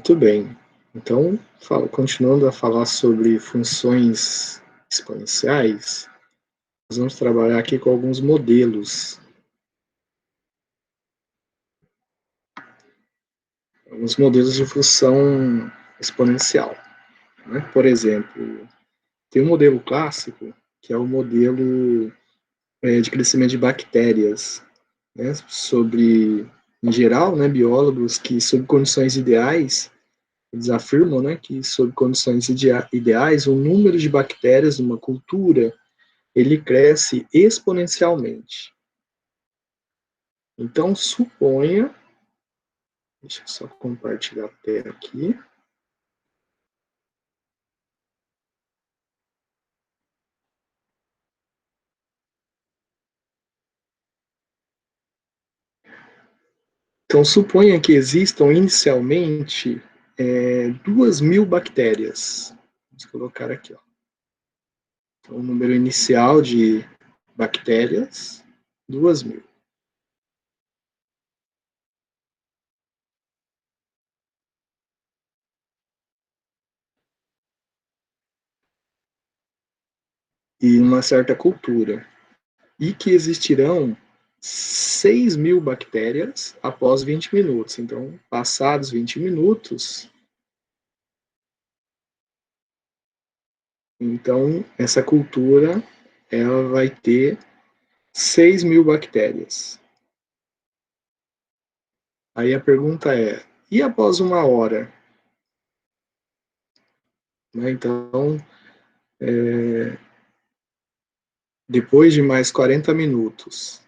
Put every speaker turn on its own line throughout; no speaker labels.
Muito bem. Então, continuando a falar sobre funções exponenciais, nós vamos trabalhar aqui com alguns modelos. Alguns modelos de função exponencial, né? Por exemplo, tem um modelo clássico, que é o modelo de crescimento de bactérias, né? Em geral, né, biólogos que, sob condições ideais, eles afirmam, né, que sob condições ideais, o número de bactérias numa cultura ele cresce exponencialmente. Então, suponha, deixa eu só compartilhar a tela aqui. Então, suponha que existam inicialmente 2.000 bactérias. Vamos colocar aqui, ó. Então, o número inicial de bactérias, 2.000. E uma certa cultura. E que existirão 6.000 bactérias após 20 minutos. Então, passados 20 minutos, então essa cultura ela vai ter 6.000 bactérias. Aí a pergunta é, e após uma hora? Né, então, depois de mais 40 minutos,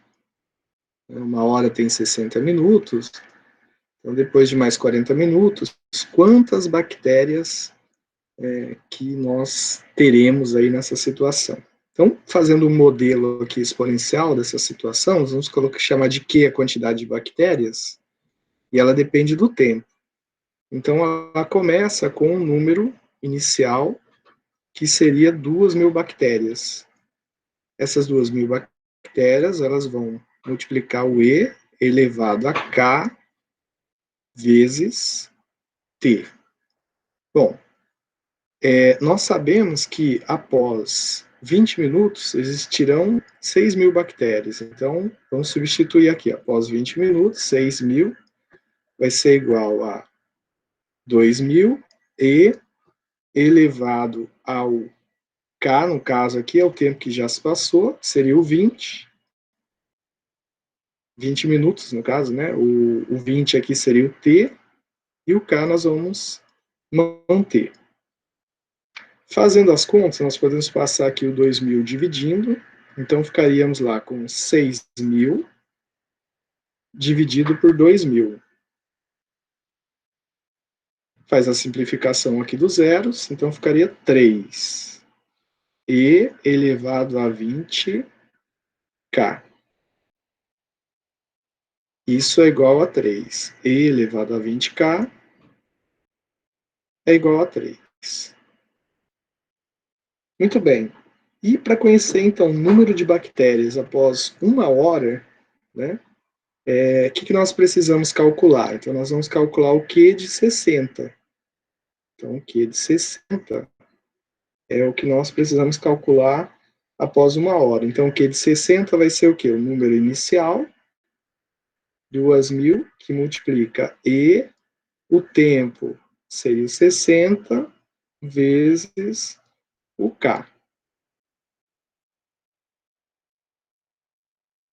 uma hora tem 60 minutos, então depois de mais 40 minutos, quantas bactérias que nós teremos aí nessa situação? Então, fazendo um modelo aqui exponencial dessa situação, vamos chamar de Q a quantidade de bactérias, e ela depende do tempo. Então, ela começa com um número inicial, que seria 2.000 bactérias. Essas 2.000 bactérias, elas vão multiplicar o E elevado a K vezes T. Bom, nós sabemos que após 20 minutos existirão 6.000 bactérias. Então, vamos substituir aqui. Após 20 minutos, 6.000 vai ser igual a 2.000 E elevado ao K, no caso aqui, é o tempo que já se passou, seria o 20 minutos, no caso, né? O 20 aqui seria o T, e o K nós vamos manter. Fazendo as contas, nós podemos passar aqui o 2.000 dividindo, então ficaríamos lá com 6.000 dividido por 2.000. Faz a simplificação aqui dos zeros, então ficaria 3. E elevado a 20K. Isso é igual a 3. E elevado a 20K é igual a 3. Muito bem. E para conhecer, então, o número de bactérias após uma hora, né, o que nós precisamos calcular? Então, nós vamos calcular o Q de 60. Então, o Q de 60 é o que nós precisamos calcular após uma hora. Então, o Q de 60 vai ser o quê? O número inicial, 2.000, que multiplica E, o tempo seria 60, vezes o K.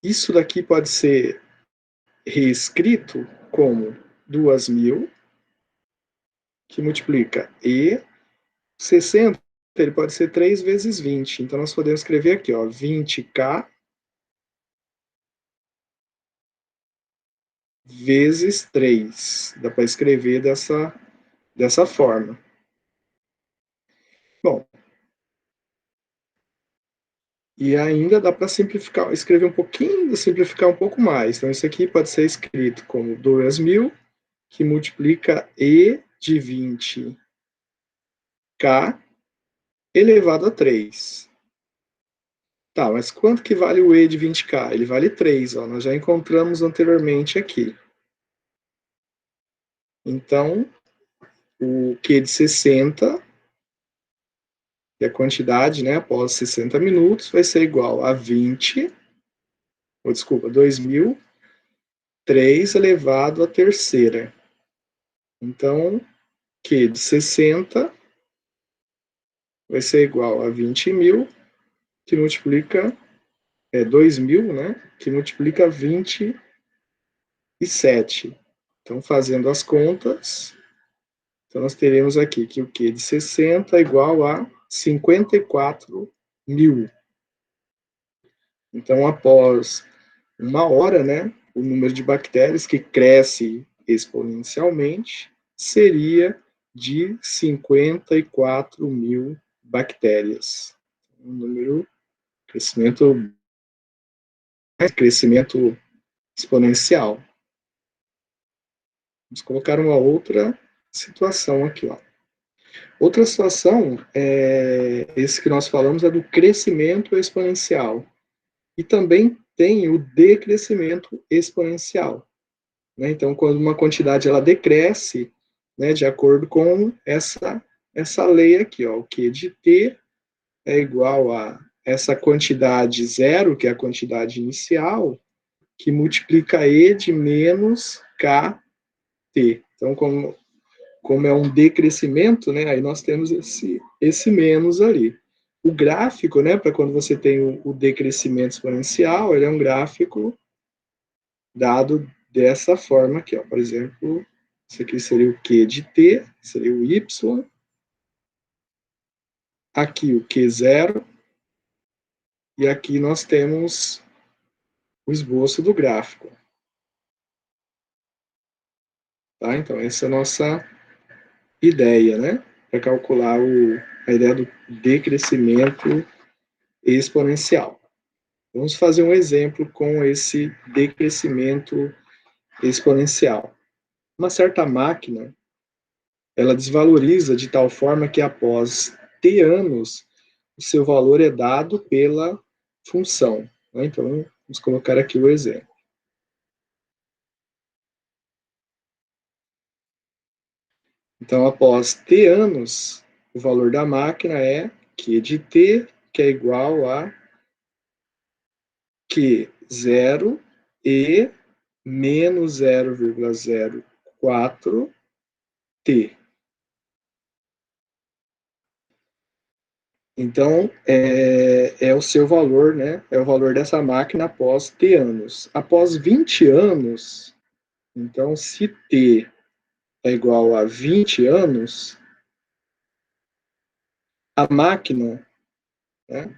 Isso daqui pode ser reescrito como 2.000, que multiplica E, 60, ele pode ser 3 vezes 20. Então, nós podemos escrever aqui, ó, 20K vezes 3. Dá para escrever dessa forma. Bom, e ainda dá para simplificar, escrever um pouquinho, simplificar um pouco mais. Então, isso aqui pode ser escrito como 2.000, que multiplica E de 20K elevado a 3. Tá, mas quanto que vale o E de 20K? Ele vale 3, ó, nós já encontramos anteriormente aqui. Então, o Q de 60, que é a quantidade, né, após 60 minutos, vai ser igual a 2003 elevado à terceira. Então, Q de 60 vai ser igual a 20.000, que multiplica 2.000, né, que multiplica 27. Então, fazendo as contas, então nós teremos aqui que o Q de 60 é igual a 54.000. Então, após uma hora, né, o número de bactérias que cresce exponencialmente seria de 54.000 bactérias. Um número, crescimento exponencial. Vamos colocar uma outra situação aqui, ó. Outra situação, esse que nós falamos, é do crescimento exponencial. E também tem o decrescimento exponencial. Né? Então, quando uma quantidade ela decresce, né, de acordo com essa lei aqui, ó, o Q de T é igual a essa quantidade zero, que é a quantidade inicial, que multiplica E de menos KT. Então, como é um decrescimento, né, aí nós temos esse menos ali. O gráfico, né, para quando você tem o decrescimento exponencial, ele é um gráfico dado dessa forma aqui, ó. Por exemplo, isso aqui seria o Q de T, seria o Y. Aqui o Q0. E aqui nós temos o esboço do gráfico. Tá? Então, essa é a nossa ideia, né? Para calcular a ideia do decrescimento exponencial. Vamos fazer um exemplo com esse decrescimento exponencial. Uma certa máquina, ela desvaloriza de tal forma que após T anos, o seu valor é dado pela função. Né? Então, vamos colocar aqui o exemplo. Então, após T anos, o valor da máquina é Q de T, que é igual a Q0 e menos 0,04 T. Então, é o seu valor, né? É o valor dessa máquina após T anos. Após 20 anos, então, se T é igual a 20 anos, a máquina, né,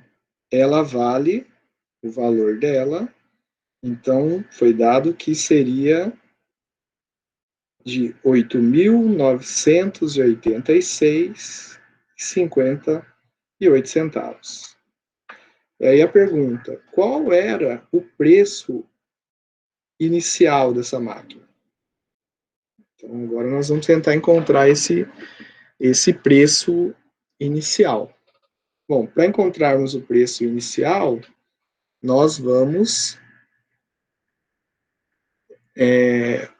ela vale o valor dela. Então, foi dado que seria de 8.986,58 centavos. E aí a pergunta, qual era o preço inicial dessa máquina? Então, agora nós vamos tentar encontrar esse preço inicial. Bom, para encontrarmos o preço inicial, nós vamos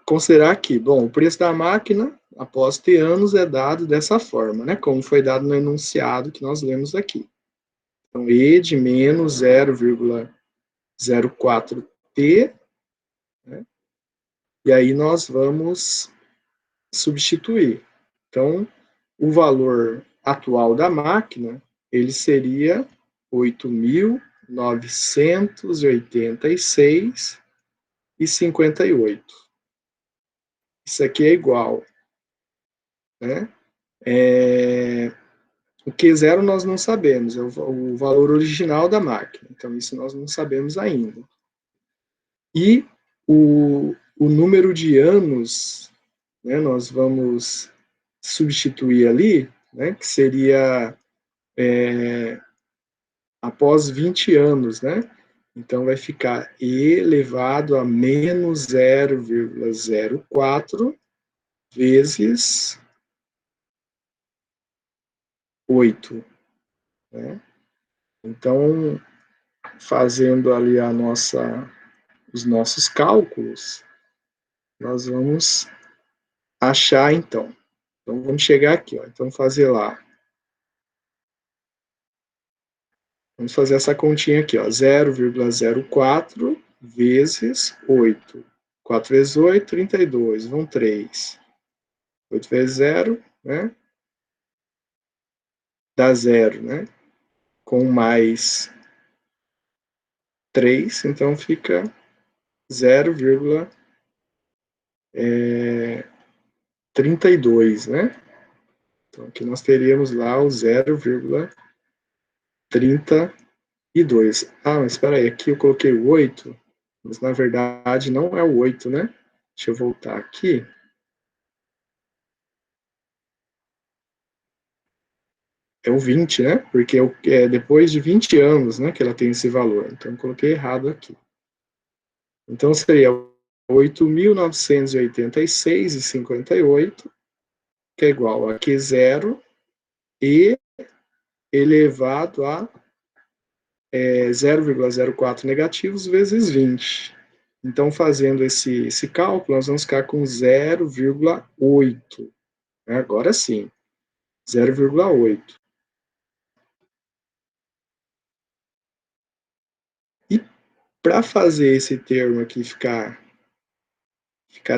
considerar que, bom, o preço da máquina, após T anos, é dado dessa forma, né? Como foi dado no enunciado que nós lemos aqui. Então, E de menos 0,04T, né? E aí nós vamos substituir. Então, o valor atual da máquina, ele seria 8.986,58. Isso aqui é igual, né? O Q0 nós não sabemos, é o valor original da máquina, então isso nós não sabemos ainda. E o número de anos, né, nós vamos substituir ali, né, que seria após 20 anos, né? Então vai ficar E elevado a menos 0,04 vezes 8. Né? Então, fazendo ali os nossos cálculos, nós vamos achar, então, Então, vamos chegar aqui, ó. Então, fazer lá. Vamos fazer essa continha aqui, ó. 0,04 vezes 8. 4 vezes 8, 32. Vão 3. 8 vezes 0, né? Dá 0, né? Com mais 3, então fica 0,32, né? Então, aqui nós teríamos lá o 0,32. Ah, mas espera aí, aqui eu coloquei o 8, mas na verdade não é o 8, né? Deixa eu voltar aqui. É o 20, né? Porque é depois de 20 anos, né, que ela tem esse valor. Então, eu coloquei errado aqui. Então, seria 8.986,58, que é igual a Q0 e elevado a 0,04 negativos vezes 20. Então, fazendo esse cálculo, nós vamos ficar com 0,8. Agora sim, 0,8. E para fazer esse termo aqui ficar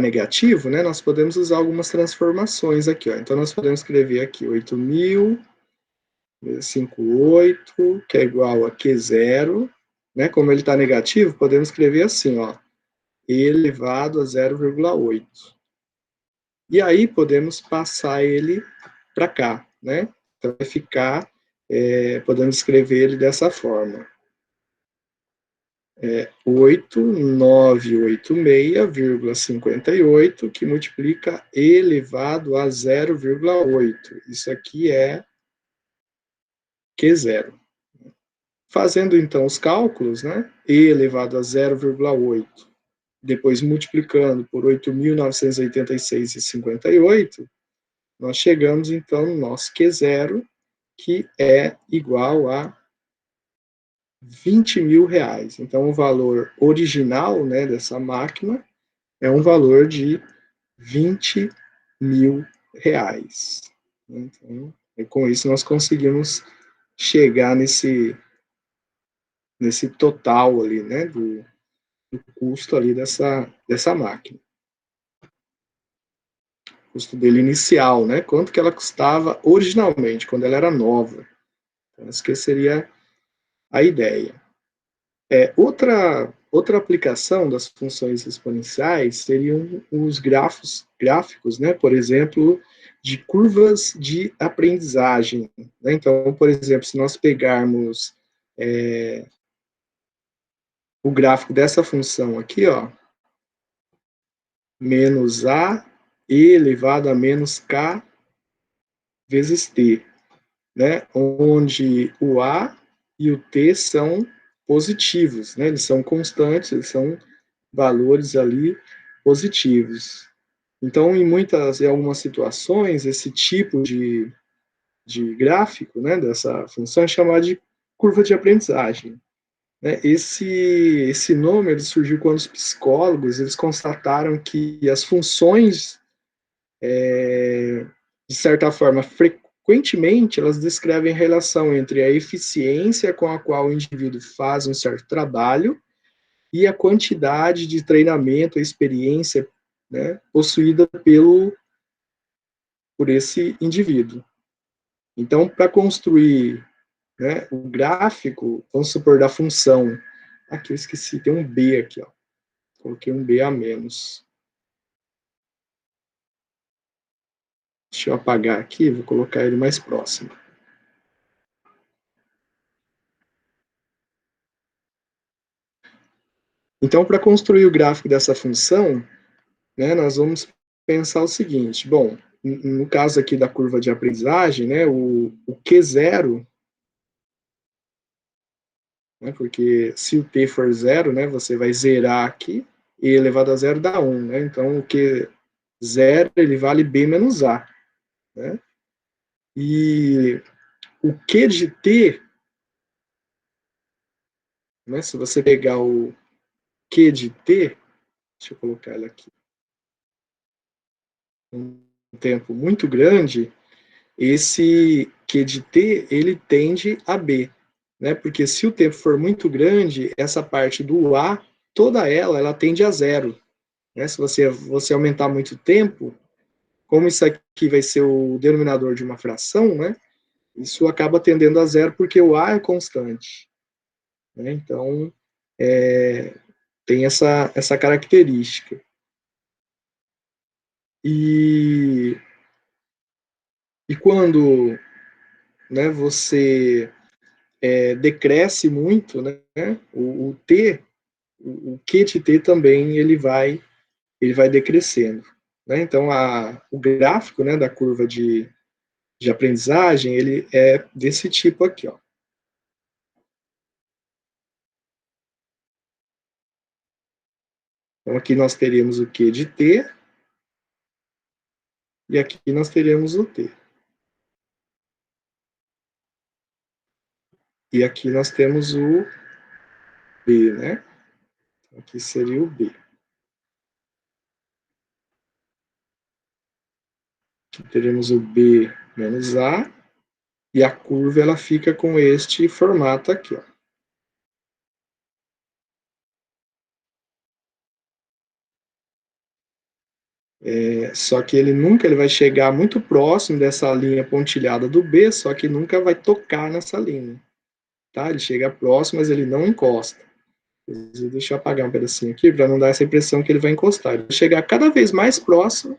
negativo, né, nós podemos usar algumas transformações aqui. Ó. Então, nós podemos escrever aqui 8.058, que é igual a Q0. Né, como ele está negativo, podemos escrever assim, ó, elevado a 0,8. E aí podemos passar ele para cá. Né? Então, vai ficar, podemos escrever ele dessa forma. 8.986,58, que multiplica elevado a 0,8. Isso aqui é Q0. Fazendo então os cálculos, né? E elevado a 0,8, depois multiplicando por 8.986,58, nós chegamos então no nosso Q0, que é igual a 20 mil reais. Então, o valor original, né, dessa máquina é um valor de 20 mil reais. Então, com isso nós conseguimos chegar nesse total ali, né, do custo ali dessa máquina. O custo dele inicial, né, quanto que ela custava originalmente, quando ela era nova. Então, essa que seria a ideia. Outra aplicação das funções exponenciais seriam os gráficos, né? Por exemplo, de curvas de aprendizagem. Né? Então, por exemplo, se nós pegarmos o gráfico dessa função aqui, ó, menos a e elevado a menos k vezes t, né? Onde o a e o t são positivos, né? Eles são constantes, eles são valores ali positivos. Então, em algumas situações, esse tipo de gráfico, né, dessa função é chamado de curva de aprendizagem. Né? Esse nome ele surgiu quando os psicólogos eles constataram que as funções, de certa forma, frequentemente, elas descrevem a relação entre a eficiência com a qual o indivíduo faz um certo trabalho e a quantidade de treinamento, a experiência, né, possuída por esse indivíduo. Então, para construir, né, o gráfico, vamos supor, da função. Aqui eu esqueci, tem um B aqui, ó. Coloquei um B a menos. Deixa eu apagar aqui, vou colocar ele mais próximo. Então, para construir o gráfico dessa função, né, nós vamos pensar o seguinte: bom, no caso aqui da curva de aprendizagem, né, o Q0, né, porque se o t for zero, né, você vai zerar aqui, e elevado a zero dá 1, né, então o Q0 ele vale b menos a, né, e o Q de t, né, se você pegar o Q de t, deixa eu colocar ele aqui, tempo muito grande, esse Q de T, ele tende a B, né? Porque se o tempo for muito grande, essa parte do A, toda ela tende a zero, né? Se você aumentar muito o tempo, como isso aqui vai ser o denominador de uma fração, né? Isso acaba tendendo a zero porque o A é constante, né? Então, tem essa característica. E, e quando, né, você decresce muito, né, o T, o Q de T também ele vai decrescendo. Né? Então, o gráfico, né, da curva de aprendizagem, ele é desse tipo aqui. Ó. Então, aqui nós teríamos o Q de T, e aqui nós teremos o T. E aqui nós temos o B, né? Aqui seria o B. Aqui teremos o B menos A, e a curva ela fica com este formato aqui, ó. Só que ele vai chegar muito próximo dessa linha pontilhada do B, só que nunca vai tocar nessa linha. Tá? Ele chega próximo, mas ele não encosta. Deixa eu apagar um pedacinho aqui para não dar essa impressão que ele vai encostar. Ele vai chegar cada vez mais próximo,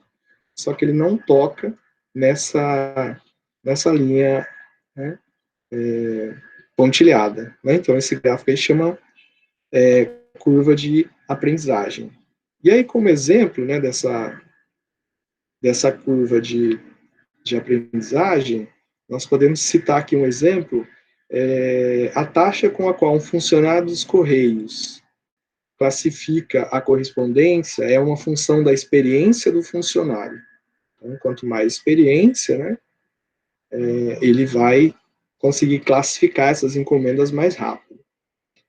só que ele não toca nessa linha, né, pontilhada. Né? Então, esse gráfico aí chama curva de aprendizagem. E aí, como exemplo, né, dessa curva de aprendizagem, nós podemos citar aqui um exemplo, a taxa com a qual um funcionário dos Correios classifica a correspondência é uma função da experiência do funcionário. Então, quanto mais experiência, né, ele vai conseguir classificar essas encomendas mais rápido.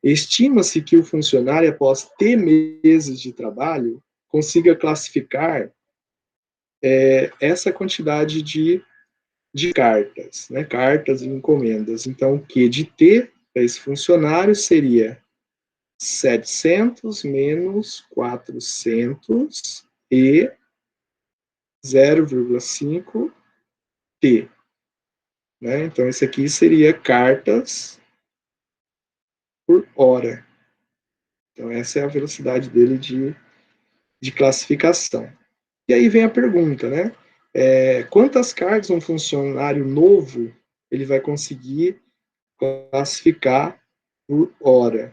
Estima-se que o funcionário, após T meses de trabalho, consiga classificar essa quantidade de cartas, né? Cartas e encomendas. Então, o Q de T para esse funcionário seria 700 menos 400 e 0,5 T. Né? Então, esse aqui seria cartas por hora. Então, essa é a velocidade dele de classificação. E aí vem a pergunta, né? Quantas cartas um funcionário novo ele vai conseguir classificar por hora?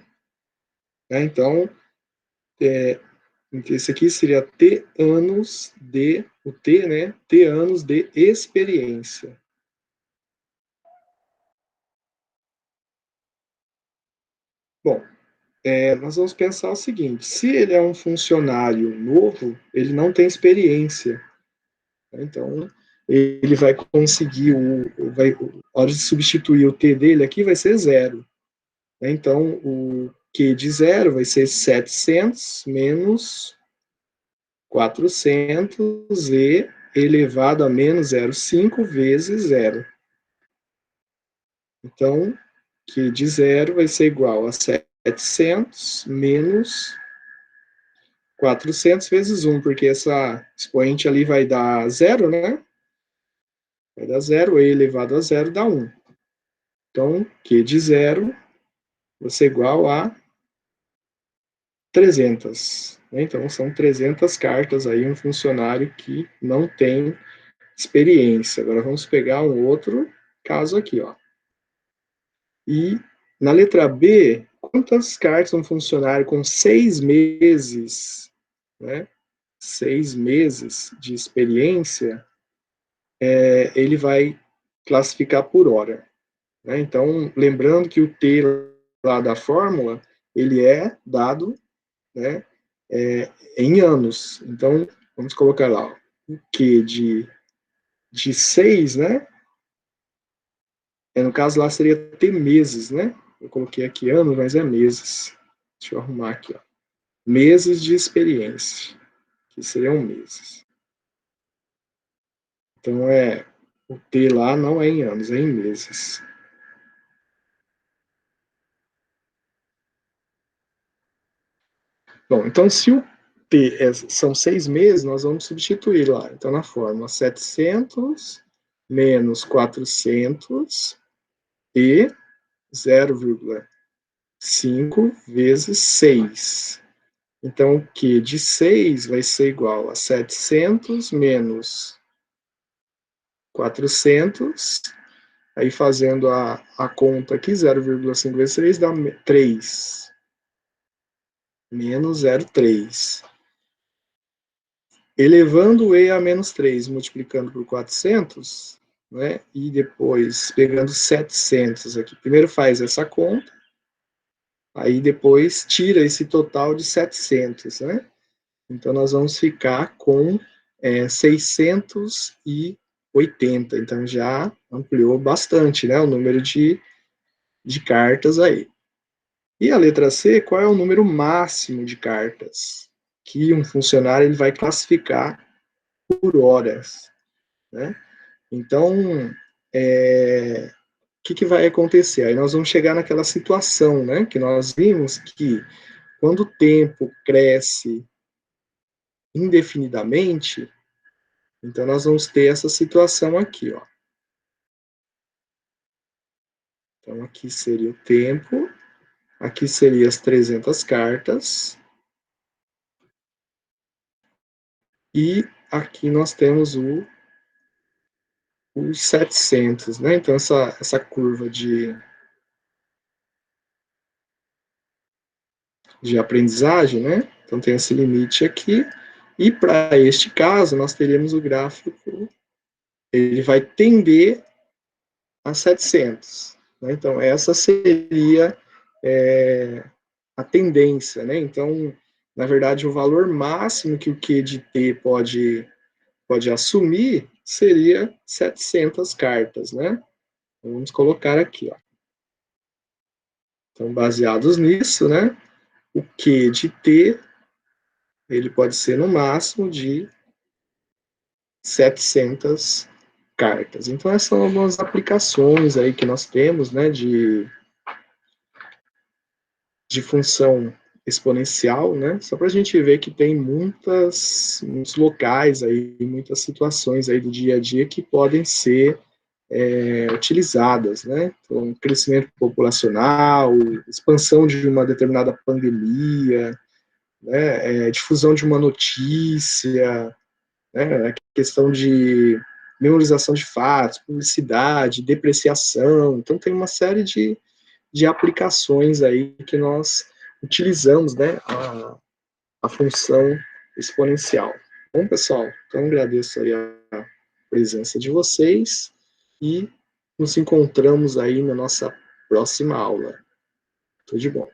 Né? Então, esse aqui seria T anos o T, né? T anos de experiência. Bom, nós vamos pensar o seguinte: se ele é um funcionário novo, ele não tem experiência. Então, ele vai conseguir, a hora de substituir o T dele aqui vai ser zero. Então, o Q de zero vai ser 700 menos 400 e elevado a menos 0,5 vezes zero. Então, Q de zero vai ser igual a 700 menos 400 vezes 1, porque essa expoente ali vai dar zero, né? Vai dar zero, e elevado a zero dá 1. Então, Q de zero vai ser igual a 300. Então, são 300 cartas aí, um funcionário que não tem experiência. Agora, vamos pegar um outro caso aqui, ó. E na letra B, quantas cartas um funcionário com 6 meses, né? 6 meses de experiência, ele vai classificar por hora. Né? Então, lembrando que o T lá da fórmula, ele é dado, né, em anos. Então, vamos colocar lá, ó, o Q de 6, né? No caso lá seria T meses, né? Eu coloquei aqui anos, mas é meses. Deixa eu arrumar aqui, ó. Meses de experiência, que seriam meses. Então, o T lá não é em anos, é em meses. Bom, então se o T são 6 meses, nós vamos substituir lá. Então, na fórmula 700 menos 400 e 0,5 vezes 6. Então, o Q de 6 vai ser igual a 700 menos 400. Aí, fazendo a conta aqui, 0,5 vezes 6 dá 3. Menos 0,3. Elevando o E a menos 3, multiplicando por 400, né? E depois pegando 700 aqui. Primeiro faz essa conta, aí depois tira esse total de 700, né? Então, nós vamos ficar com 680. Então, já ampliou bastante, né, o número de cartas aí. E a letra C, qual é o número máximo de cartas que um funcionário ele vai classificar por horas, né? Então, o que vai acontecer? Aí nós vamos chegar naquela situação, né, que nós vimos que quando o tempo cresce indefinidamente, então nós vamos ter essa situação aqui, ó. Então aqui seria o tempo, aqui seria as 300 cartas, e aqui nós temos os 700, né? Então essa curva de aprendizagem, né? Então tem esse limite aqui, e para este caso nós teríamos o gráfico, ele vai tender a 700, né? Então essa seria a tendência, né? Então, na verdade, o valor máximo que o Q de T pode assumir seria 700 cartas, né? Vamos colocar aqui, ó. Então, baseados nisso, né? O Q de T, ele pode ser no máximo de 700 cartas. Então, essas são algumas aplicações aí que nós temos, né? De função exponencial, né? Só para a gente ver que tem muitos locais aí, muitas situações aí do dia a dia que podem ser utilizadas, né? Então, crescimento populacional, expansão de uma determinada pandemia, né? Difusão de uma notícia, né? A questão de memorização de fatos, publicidade, depreciação. Então, tem uma série de aplicações aí que nós utilizamos, né, a função exponencial. Bom, pessoal, então agradeço aí a presença de vocês e nos encontramos aí na nossa próxima aula. Tudo de bom.